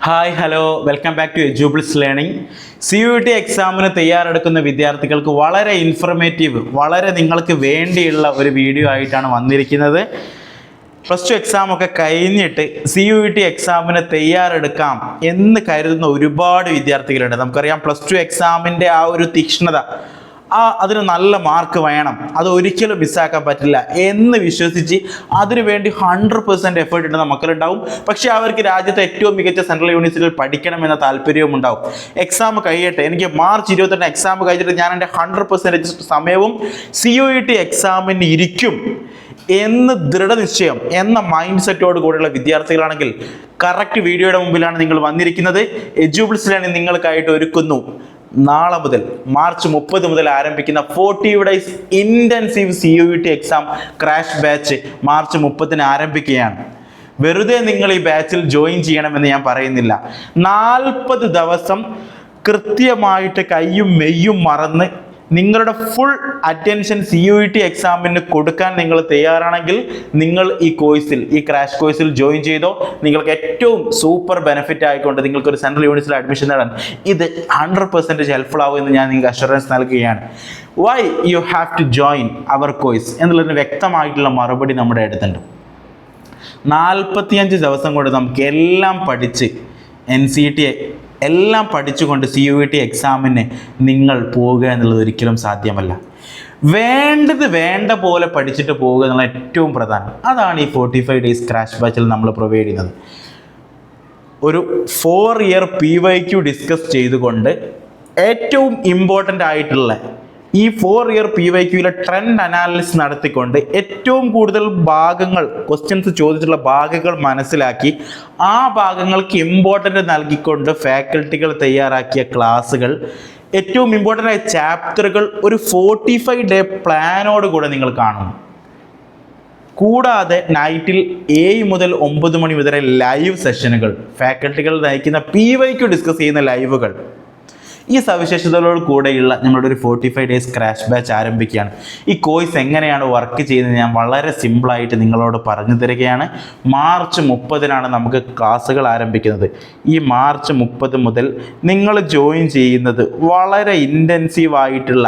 Hi hello welcome back to Edubles learning. CUET എക്സാമിന് തയ്യാറെടുക്കുന്ന വിദ്യാർത്ഥികൾക്ക് വളരെ ഇൻഫർമേറ്റീവ്, വളരെ നിങ്ങൾക്ക് വേണ്ടിയുള്ള ഒരു വീഡിയോ ആയിട്ടാണ് വന്നിരിക്കുന്നത്. +2 എക്സാമൊക്കെ കഴിഞ്ഞിട്ട് CUET എക്സാമിന് തയ്യാറെടുക്കാം എന്ന് കരുതുന്ന ഒരുപാട് വിദ്യാർത്ഥികളുണ്ട്. നമുക്കറിയാം +2 എക്സാമിൻ്റെ ആ ഒരു തീക്ഷ്ണത, അതിന് നല്ല മാർക്ക് വേണം, അത് ഒരിക്കലും മിസ്സാക്കാൻ പറ്റില്ല എന്ന് വിശ്വസിച്ച് അതിനുവേണ്ടി 100% എഫേർട്ട് ഇടുന്ന മക്കളുണ്ടാവും. പക്ഷേ അവർക്ക് രാജ്യത്തെ ഏറ്റവും മികച്ച സെൻട്രൽ യൂണിവേഴ്സിറ്റിയിൽ പഠിക്കണമെന്ന താല്പര്യവും ഉണ്ടാവും. എക്സാം കഴിയട്ടെ, എനിക്ക് മാർച്ച് 28 എക്സാം കഴിഞ്ഞിട്ട് ഞാൻ എൻ്റെ 100% സമയവും CUET എക്സാമിന് ഇരിക്കും എന്ന് ദൃഢനിശ്ചയം എന്ന മൈൻഡ് സെറ്റോട് കൂടിയുള്ള വിദ്യാർത്ഥികളാണെങ്കിൽ കറക്റ്റ് വീഡിയോയുടെ മുമ്പിലാണ് നിങ്ങൾ വന്നിരിക്കുന്നത്. എജ്യൂബിൾസ് ലേണിംഗ് നിങ്ങൾക്കായിട്ട് ഒരുക്കുന്നു നാളെ മുതൽ മാർച്ച് 30 മുതൽ ആരംഭിക്കുന്ന 40 days intensive CUET exam crash batch March 30 ആരംഭിക്കുകയാണ്. വെറുതെ നിങ്ങൾ ഈ ബാച്ചിൽ ജോയിൻ ചെയ്യണമെന്ന് ഞാൻ പറയുന്നില്ല. 40 ദിവസം കൃത്യമായിട്ട് കയ്യും മെയ്യും മറന്ന് നിങ്ങളുടെ ഫുൾ അറ്റൻഷൻ CUET എക്സാമിന് കൊടുക്കാൻ നിങ്ങൾ തയ്യാറാണെങ്കിൽ നിങ്ങൾ ഈ ക്രാഷ് കോഴ്സിൽ ജോയിൻ ചെയ്തോ. നിങ്ങൾക്ക് ഏറ്റവും സൂപ്പർ ബെനിഫിറ്റ് ആയിക്കൊണ്ട് നിങ്ങൾക്കൊരു സെൻട്രൽ യൂണിവേഴ്സിറ്റിയിൽ അഡ്മിഷൻ നേടാൻ ഇത് 100% ഹെൽപ്ഫുൾ ആവുമെന്ന് ഞാൻ നിങ്ങൾക്ക് അഷുറൻസ് നൽകുകയാണ്. Why you have to join our course എന്നുള്ളതിന് വ്യക്തമായിട്ടുള്ള മറുപടി നമ്മുടെ അടുത്തുണ്ട്. 45 ദിവസം കൊണ്ട് നമുക്ക് എല്ലാം പഠിച്ച് NCET എല്ലാം പഠിച്ചുകൊണ്ട് CUET എക്സാമിന് നിങ്ങൾ പോവുക എന്നുള്ളത് ഒരിക്കലും സാധ്യമല്ല. വേണ്ടത് വേണ്ട പോലെ പഠിച്ചിട്ട് പോവുക എന്നുള്ള ഏറ്റവും പ്രധാനം. അതാണ് ഈ 45 ഡേയ്സ് ക്രാഷ് ബാച്ചിൽ നമ്മൾ പ്രൊവൈഡ് ചെയ്യുന്നത്. ഒരു 4 ഇയർ PYQ ഡിസ്കസ് ചെയ്തുകൊണ്ട് ഏറ്റവും ഇമ്പോർട്ടൻ്റ് ആയിട്ടുള്ള ഈ 4 ഇയർ PYQയിലെ ട്രെൻഡ് അനാലിസിസ് നടത്തിക്കൊണ്ട് ഏറ്റവും കൂടുതൽ ഭാഗങ്ങൾ, ക്വസ്റ്റ്യൻസ് ചോദിച്ചിട്ടുള്ള ഭാഗങ്ങൾ മനസ്സിലാക്കി ആ ഭാഗങ്ങൾക്ക് ഇമ്പോർട്ടൻ്റ് നൽകിക്കൊണ്ട് ഫാക്കൽറ്റികൾ തയ്യാറാക്കിയ ക്ലാസ്സുകൾ, ഏറ്റവും ഇമ്പോർട്ടൻ്റ് ആയ ചാപ്റ്ററുകൾ ഒരു 45 ഡേ പ്ലാനോട് കൂടെ നിങ്ങൾ കാണുന്നു. കൂടാതെ നൈറ്റിൽ 7 മുതൽ 9 മണി വരെ ലൈവ് സെഷനുകൾ, ഫാക്കൽറ്റികൾ നയിക്കുന്ന PYQ ഡിസ്കസ് ചെയ്യുന്ന ലൈവുകൾ. ഈ സവിശേഷതകളോട് കൂടെയുള്ള ഞങ്ങളുടെ ഒരു 45 ഡേയ്സ് ക്രാഷ് ബാച്ച് ആരംഭിക്കുകയാണ്. ഈ കോഴ്സ് എങ്ങനെയാണ് വർക്ക് ചെയ്യുന്നത് ഞാൻ വളരെ സിമ്പിളായിട്ട് നിങ്ങളോട് പറഞ്ഞു തരികയാണ്. മാർച്ച് 30 നമുക്ക് ക്ലാസ്സുകൾ ആരംഭിക്കുന്നത്. ഈ മാർച്ച് 30 മുതൽ നിങ്ങൾ ജോയിൻ ചെയ്യുന്നത് വളരെ ഇൻറ്റൻസീവ് ആയിട്ടുള്ള,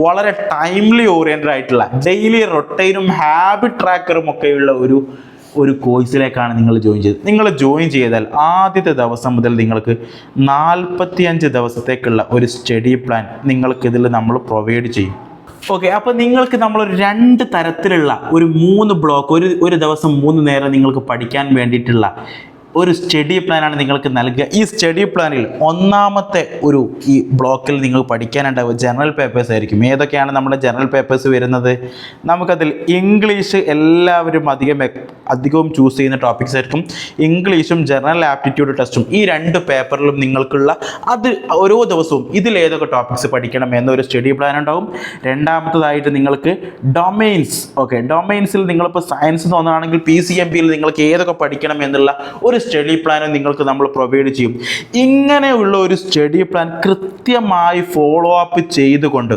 വളരെ ടൈംലി ഓറിയൻറ്റഡ് ആയിട്ടുള്ള, ഡെയിലി റൊട്ടൈനും ഹാബിറ്റ് ട്രാക്കറും ഒക്കെയുള്ള ഒരു കോഴ്സിലേക്കാണ് നിങ്ങൾ ജോയിൻ ചെയ്തത്. നിങ്ങൾ ജോയിൻ ചെയ്താൽ ആദ്യത്തെ ദിവസം മുതൽ നിങ്ങൾക്ക് 45 ദിവസത്തേക്കുള്ള ഒരു സ്റ്റഡി പ്ലാൻ നിങ്ങൾക്കിതിൽ നമ്മൾ പ്രൊവൈഡ് ചെയ്യും. ഓക്കെ, അപ്പോൾ നിങ്ങൾക്ക് നമ്മൾ 2 തരത്തിലുള്ള ഒരു 3 ബ്ലോക്ക്, ഒരു ദിവസം 3 നേരം നിങ്ങൾക്ക് പഠിക്കാൻ വേണ്ടിയിട്ടുള്ള ഒരു സ്റ്റഡി പ്ലാനാണ് നിങ്ങൾക്ക് നൽകുക. ഈ സ്റ്റഡി പ്ലാനിൽ ഒന്നാമത്തെ ഈ ബ്ലോക്കിൽ നിങ്ങൾ പഠിക്കാനുണ്ടാവുക ജനറൽ പേപ്പേഴ്സ് ആയിരിക്കും. ഏതൊക്കെയാണ് നമ്മുടെ ജനറൽ പേപ്പേഴ്സ് വരുന്നത്? നമുക്കതിൽ ഇംഗ്ലീഷ് എല്ലാവരും അധികവും ചൂസ് ചെയ്യുന്ന ടോപ്പിക്സ് ആയിരിക്കും. ഇംഗ്ലീഷും ജനറൽ ആപ്റ്റിറ്റ്യൂഡ് ടെസ്റ്റും ഈ 2 പേപ്പറിലും നിങ്ങൾക്കുള്ള അത് ഓരോ ദിവസവും ഇതിൽ ഏതൊക്കെ ടോപ്പിക്സ് പഠിക്കണം എന്നൊരു സ്റ്റഡി പ്ലാൻ ഉണ്ടാവും. രണ്ടാമത്തതായിട്ട് നിങ്ങൾക്ക് ഡൊമൈൻസ്. ഓക്കെ, ഡൊമൈൻസിൽ നിങ്ങളിപ്പോൾ സയൻസ് തോന്നുകയാണെങ്കിൽ PCMBയിൽ നിങ്ങൾക്ക് ഏതൊക്കെ പഠിക്കണം എന്നുള്ള ഒരു സ്റ്റഡി പ്ലാനും നിങ്ങൾക്ക് നമ്മൾ പ്രൊവൈഡ് ചെയ്യും. ഇങ്ങനെയുള്ള ഒരു സ്റ്റഡി പ്ലാൻ കൃത്യമായി ഫോളോ അപ്പ് ചെയ്തുകൊണ്ട്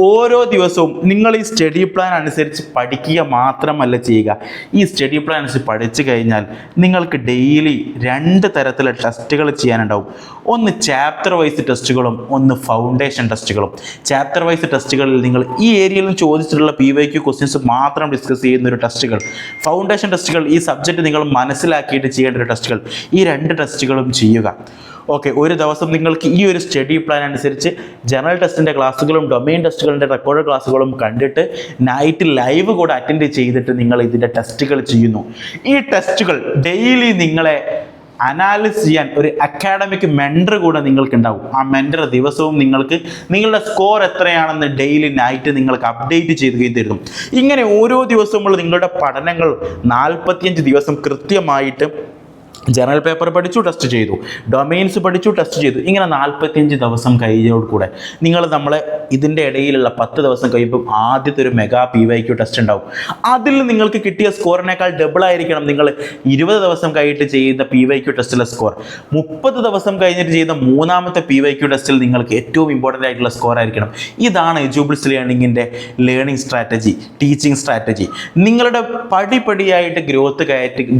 ഓരോ ദിവസവും നിങ്ങൾ ഈ സ്റ്റഡി പ്ലാൻ അനുസരിച്ച് പഠിക്കുക മാത്രമല്ല ചെയ്യുക. ഈ സ്റ്റഡി പ്ലാൻ അനുസരിച്ച് പഠിച്ചു കഴിഞ്ഞാൽ നിങ്ങൾക്ക് ഡെയിലി 2 തരത്തിലുള്ള ടെസ്റ്റുകൾ ചെയ്യാനുണ്ടാവും. ഒന്ന് ചാപ്റ്റർ വൈസ് ടെസ്റ്റുകളും ഒന്ന് ഫൗണ്ടേഷൻ ടെസ്റ്റുകളും. ചാപ്റ്റർ വൈസ് ടെസ്റ്റുകളിൽ നിങ്ങൾ ഈ ഏരിയയിലും ചോദിച്ചിട്ടുള്ള PYQ ക്വസ്റ്റ്യൻസ് മാത്രം ഡിസ്കസ് ചെയ്യുന്ന ഒരു ടെസ്റ്റുകൾ. ഫൗണ്ടേഷൻ ടെസ്റ്റുകൾ ഈ സബ്ജക്റ്റ് നിങ്ങൾ മനസ്സിലാക്കിയിട്ട് ചെയ്യേണ്ട ഒരു ടെസ്റ്റുകൾ. ഈ 2 ടെസ്റ്റുകളും ചെയ്യുക. ഓക്കെ, ഒരു ദിവസം നിങ്ങൾക്ക് ഈ ഒരു സ്റ്റഡി പ്ലാൻ അനുസരിച്ച് ജനറൽ ടെസ്റ്റിൻ്റെ ക്ലാസ്സുകളും ഡൊമൈൻ ടെസ്റ്റുകളുടെ റെക്കോർഡ് ക്ലാസ്സുകളും കണ്ടിട്ട് നൈറ്റ് ലൈവ് കൂടെ അറ്റൻഡ് ചെയ്തിട്ട് നിങ്ങൾ ഇതിൻ്റെ ടെസ്റ്റുകൾ ചെയ്യുന്നു. ഈ ടെസ്റ്റുകൾ ഡെയിലി നിങ്ങളെ അനാലിസ് ചെയ്യാൻ ഒരു അക്കാഡമിക് മെൻറ്റർ കൂടെ നിങ്ങൾക്ക് ഉണ്ടാവും. ആ മെൻറ്റർ ദിവസവും നിങ്ങൾക്ക് നിങ്ങളുടെ സ്കോർ എത്രയാണെന്ന് ഡെയിലി നൈറ്റ് നിങ്ങൾക്ക് അപ്ഡേറ്റ് ചെയ്യുകയും തരുന്നു. ഇങ്ങനെ ഓരോ ദിവസമുള്ള നിങ്ങളുടെ പഠനങ്ങൾ 45 ദിവസം കൃത്യമായിട്ട് ജനറൽ പേപ്പർ പഠിച്ചു, ടെസ്റ്റ് ചെയ്തു, ഡൊമൈൻസ് പഠിച്ചു, ടെസ്റ്റ് ചെയ്തു. ഇങ്ങനെ 45 ദിവസം കഴിഞ്ഞോട് കൂടെ നമ്മളെ ഇതിൻ്റെ ഇടയിലുള്ള 10 ദിവസം കഴിയുമ്പോൾ ആദ്യത്തെ ഒരു മെഗാ PYQ ടെസ്റ്റ് ഉണ്ടാവും. അതിൽ നിങ്ങൾക്ക് കിട്ടിയ സ്കോറിനേക്കാൾ ഡബിൾ ആയിരിക്കണം നിങ്ങൾ 20 ദിവസം കഴിഞ്ഞിട്ട് ചെയ്യുന്ന PYQ ടെസ്റ്റിലെ സ്കോർ. 30 ദിവസം കഴിഞ്ഞിട്ട് ചെയ്യുന്ന 3ാമത്തെ PYQ ടെസ്റ്റിൽ നിങ്ങൾക്ക് ഏറ്റവും ഇമ്പോർട്ടൻ്റ് ആയിട്ടുള്ള സ്കോർ ആയിരിക്കണം. ഇതാണ് എജ്യൂബിൾസ് ലേണിങ്ങിൻ്റെ ലേണിംഗ് സ്ട്രാറ്റജി, ടീച്ചിങ് സ്ട്രാറ്റജി. നിങ്ങളുടെ പടിപടിയായിട്ട്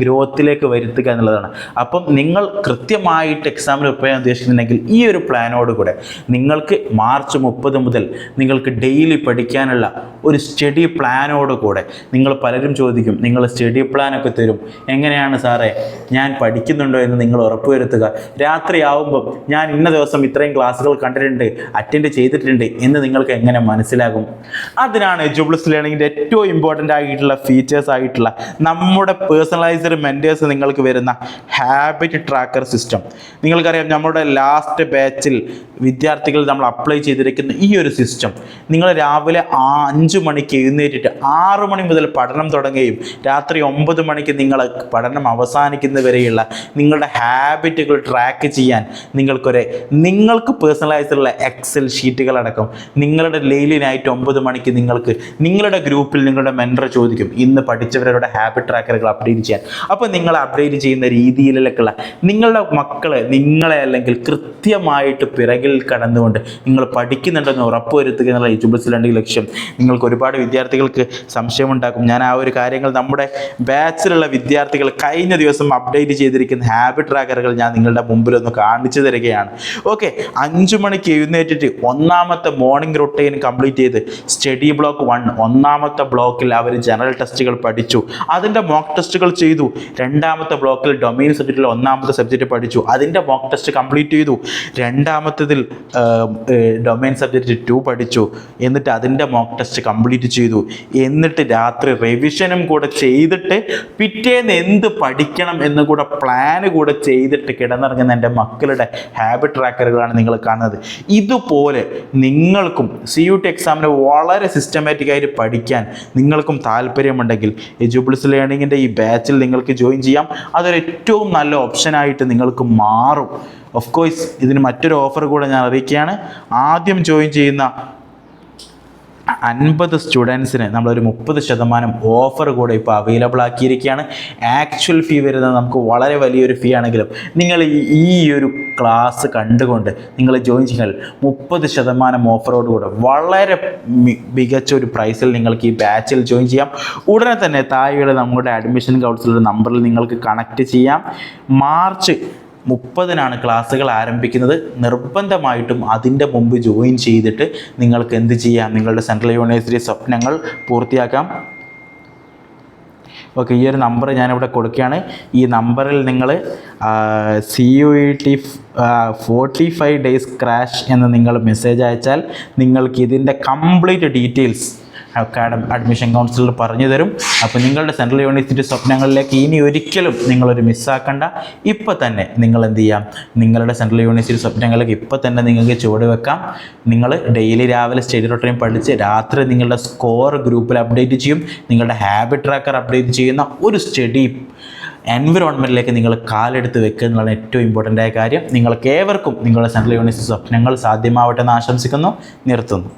ഗ്രോത്തിലേക്ക് വരുത്തുക എന്നുള്ളതാണ്. അപ്പം നിങ്ങൾ കൃത്യമായിട്ട് എക്സാമിന് പ്രിപ്പയർ ചെയ്യാൻ ഉദ്ദേശിക്കുന്നുണ്ടെങ്കിൽ ഈ ഒരു പ്ലാനോട് കൂടെ നിങ്ങൾക്ക് മാർച്ച് 30 മുതൽ നിങ്ങൾക്ക് ഡെയിലി പഠിക്കാനുള്ള ഒരു സ്റ്റഡി പ്ലാനോട് കൂടെ നിങ്ങൾ പലരും ചോദിക്കും, നിങ്ങൾ സ്റ്റഡി പ്ലാനൊക്കെ തരും, എങ്ങനെയാണ് സാറേ ഞാൻ പഠിക്കുന്നുണ്ടോ എന്ന് നിങ്ങൾ ഉറപ്പുവരുത്തുക, രാത്രിയാവുമ്പം ഞാൻ ഇന്ന ദിവസം ഇത്രയും ക്ലാസ്സുകൾ കണ്ടിട്ടുണ്ട്, അറ്റൻഡ് ചെയ്തിട്ടുണ്ട് എന്ന് നിങ്ങൾക്ക് എങ്ങനെ മനസ്സിലാകും? അതിനാണ് എജ്യൂപ്ലസ് ലേണിങ്ങിൻ്റെ ഏറ്റവും ഇമ്പോർട്ടൻ്റ് ആയിട്ടുള്ള ഫീച്ചേഴ്സ് ആയിട്ടുള്ള നമ്മുടെ പേഴ്സണലൈസ്ഡ് മെൻറ്റേഴ്സ് നിങ്ങൾക്ക് വരുന്ന ഹാബിറ്റ് ട്രാക്കർ സിസ്റ്റം. നിങ്ങൾക്കറിയാം നമ്മുടെ ലാസ്റ്റ് ബാച്ചിൽ വിദ്യാർത്ഥികൾ നമ്മൾ അപ്ലൈ ചെയ്തിരിക്കുന്ന ഈ ഒരു സിസ്റ്റം, നിങ്ങൾ രാവിലെ 5 മണിക്ക് എഴുന്നേറ്റിട്ട് 6 മണി മുതൽ പഠനം തുടങ്ങുകയും രാത്രി 9 മണിക്ക് നിങ്ങൾ പഠനം അവസാനിക്കുന്നവരെയുള്ള നിങ്ങളുടെ ഹാബിറ്റുകൾ ട്രാക്ക് ചെയ്യാൻ നിങ്ങൾക്ക് പേഴ്സണലൈസ്ഡുള്ള എക്സൽ ഷീറ്റുകളടക്കം നിങ്ങളുടെ ഡെയിലി നൈറ്റ് 9 മണിക്ക് നിങ്ങൾക്ക് നിങ്ങളുടെ ഗ്രൂപ്പിൽ നിങ്ങളുടെ മെൻറ്റർ ചോദിക്കും ഇന്ന് പഠിച്ചവരുടെ ഹാബിറ്റ് ട്രാക്കറുകൾ അപ്ഡേറ്റ് ചെയ്യാൻ. അപ്പോൾ നിങ്ങൾ അപ്ഡേറ്റ് ചെയ്യുന്ന രീതിയിലേക്കുള്ള നിങ്ങളുടെ മക്കളെ നിങ്ങളെ അല്ലെങ്കിൽ കൃത്യമായിട്ട് പിറകിൽ കടന്നുകൊണ്ട് നിങ്ങൾ പഠിക്കുന്നുണ്ടെന്ന് ഉറപ്പുവരുത്തുക എന്നുള്ള എജ്യൂപ്ലസ് ലേണിംഗ് ലക്ഷ്യം. നിങ്ങൾക്ക് ഒരുപാട് വിദ്യാർത്ഥികൾക്ക് സംശയമുണ്ടാക്കും. ഞാൻ ആ ഒരു കാര്യങ്ങൾ നമ്മുടെ ബാച്ചിലുള്ള വിദ്യാർത്ഥികൾ കഴിഞ്ഞ ദിവസം അപ്ഡേറ്റ് ചെയ്തിരിക്കുന്ന ഹാബിറ്റ് ട്രാക്കറുകൾ ഞാൻ നിങ്ങളുടെ മുമ്പിലൊന്ന് കാണിച്ചു തരികയാണ്. ഓക്കെ, 5 മണിക്ക് എഴുന്നേറ്റിട്ട് ഒന്നാമത്തെ മോർണിംഗ് റൊട്ടീൻ കംപ്ലീറ്റ് ചെയ്ത് സ്റ്റഡി ബ്ലോക്ക് 1 ഒന്നാമത്തെ ബ്ലോക്കിൽ അവർ ജനറൽ ടെസ്റ്റുകൾ പഠിച്ചു, അതിൻ്റെ മോക്ക് ടെസ്റ്റുകൾ ചെയ്തു. രണ്ടാമത്തെ ബ്ലോക്കിൽ ഡൊമൈൻ സബ്ജക്റ്റിൽ ഒന്നാമത്തെ സബ്ജക്റ്റ് പഠിച്ചു, അതിൻ്റെ മോക്ക് ടെസ്റ്റ് കംപ്ലീറ്റ് ചെയ്തു. രണ്ടാമത്തതിൽ ഡൊമൈൻ സബ്ജക്റ്റ് 2 പഠിച്ചു, എന്നിട്ട് അതിൻ്റെ മോക്ക് ടെസ്റ്റ് കംപ്ലീറ്റ് ചെയ്തു. എന്നിട്ട് രാത്രി റിവിഷനും കൂടെ ചെയ്തിട്ട് പിറ്റേന്ന് എന്ത് പഠിക്കണം എന്ന് കൂടെ പ്ലാന് കൂടെ ചെയ്തിട്ട് കിടന്നിറങ്ങുന്ന എൻ്റെ മക്കളുടെ ഹാബിറ്റ് ട്രാക്കറുകളാണ് നിങ്ങൾ കാണുന്നത്. ഇതുപോലെ നിങ്ങൾക്കും CUT എക്സാമിന് വളരെ സിസ്റ്റമാറ്റിക്കായിട്ട് പഠിക്കാൻ നിങ്ങൾക്കും താല്പര്യമുണ്ടെങ്കിൽ എജ്യൂപ്ലസ് ലേണിങ്ങിൻ്റെ ഈ ബാച്ചിൽ നിങ്ങൾക്ക് ജോയിൻ ചെയ്യാം. അതൊരു ഏറ്റവും നല്ല ഓപ്ഷനായിട്ട് നിങ്ങൾക്ക് മാറും. ഓഫ് കോഴ്സ് ഇതിന് മറ്റൊരു ഓഫർ കൂടെ ഞാൻ അറിയിക്കുകയാണ്. ആദ്യം ജോയിൻ ചെയ്യുന്ന 50 സ്റ്റുഡൻസിന് നമ്മളൊരു 30% ഓഫർ കൂടെ ഇപ്പോൾ അവൈലബിൾ ആക്കിയിരിക്കുകയാണ്. ആക്ച്വൽ ഫീ വരുന്നത് നമുക്ക് വളരെ വലിയൊരു ഫീ ആണെങ്കിലും നിങ്ങൾ ഈ ഒരു ക്ലാസ് കണ്ടുകൊണ്ട് നിങ്ങൾ ജോയിൻ ചെയ്താൽ 30% ഓഫറോടുകൂടെ വളരെ മികച്ച ഒരു പ്രൈസിൽ നിങ്ങൾക്ക് ഈ ബാച്ചിൽ ജോയിൻ ചെയ്യാം. ഉടനെ തന്നെ താഴെയുള്ള നമ്മുടെ അഡ്മിഷൻ കൗൺസിലർ നമ്പറിൽ നിങ്ങൾക്ക് കണക്ട് ചെയ്യാം. മാർച്ച് 30-നാണ് ക്ലാസ്സുകൾ ആരംഭിക്കുന്നത്. നിർബന്ധമായിട്ടും അതിൻ്റെ മുമ്പ് ജോയിൻ ചെയ്തിട്ട് നിങ്ങൾക്ക് എന്ത് ചെയ്യാം, നിങ്ങളുടെ സെൻട്രൽ യൂണിവേഴ്സിറ്റി സ്വപ്നങ്ങൾ പൂർത്തിയാക്കാം. ഓക്കെ, ഈ ഒരു നമ്പർ ഞാനിവിടെ കൊടുക്കുകയാണ്. ഈ നമ്പറിൽ നിങ്ങൾ CUET 45 ഡേയ്സ് ക്രാഷ് എന്ന് നിങ്ങൾ മെസ്സേജ് അയച്ചാൽ നിങ്ങൾക്ക് ഇതിൻ്റെ കംപ്ലീറ്റ് ഡീറ്റെയിൽസ് അഡ്മിഷൻ കൗൺസിലർ പറഞ്ഞു തരും. അപ്പോൾ നിങ്ങളുടെ സെൻട്രൽ യൂണിവേഴ്സിറ്റി സ്വപ്നങ്ങളിലേക്ക് ഇനി ഒരിക്കലും നിങ്ങളൊരു മിസ്സാക്കണ്ട. ഇപ്പോൾ തന്നെ നിങ്ങൾ എന്ത് ചെയ്യാം, നിങ്ങളുടെ സെൻട്രൽ യൂണിവേഴ്സിറ്റി സ്വപ്നങ്ങളിലേക്ക് ഇപ്പോൾ തന്നെ നിങ്ങൾക്ക് ചുവട് വെക്കാം. നിങ്ങൾ ഡെയിലി രാവിലെ സ്റ്റഡി റൊട്ടീൻ പഠിച്ച് രാത്രി നിങ്ങളുടെ സ്കോർ ഗ്രൂപ്പിൽ അപ്ഡേറ്റ് ചെയ്യും. നിങ്ങളുടെ ഹാബിറ്റ് ട്രാക്കർ അപ്ഡേറ്റ് ചെയ്യുന്ന ഒരു സ്റ്റഡി എൻവിറോൺമെൻറ്റിലേക്ക് നിങ്ങൾ കാലെടുത്ത് വെക്കുക എന്നുള്ളതാണ് ഏറ്റവും ഇമ്പോർട്ടൻ്റ് ആയ കാര്യം. നിങ്ങൾക്ക് ഏവർക്കും നിങ്ങളുടെ സെൻട്രൽ യൂണിവേഴ്സിറ്റി സ്വപ്നങ്ങൾ സാധ്യമാവട്ടെ എന്ന് ആശംസിക്കുന്നു. നിർത്തുന്നു.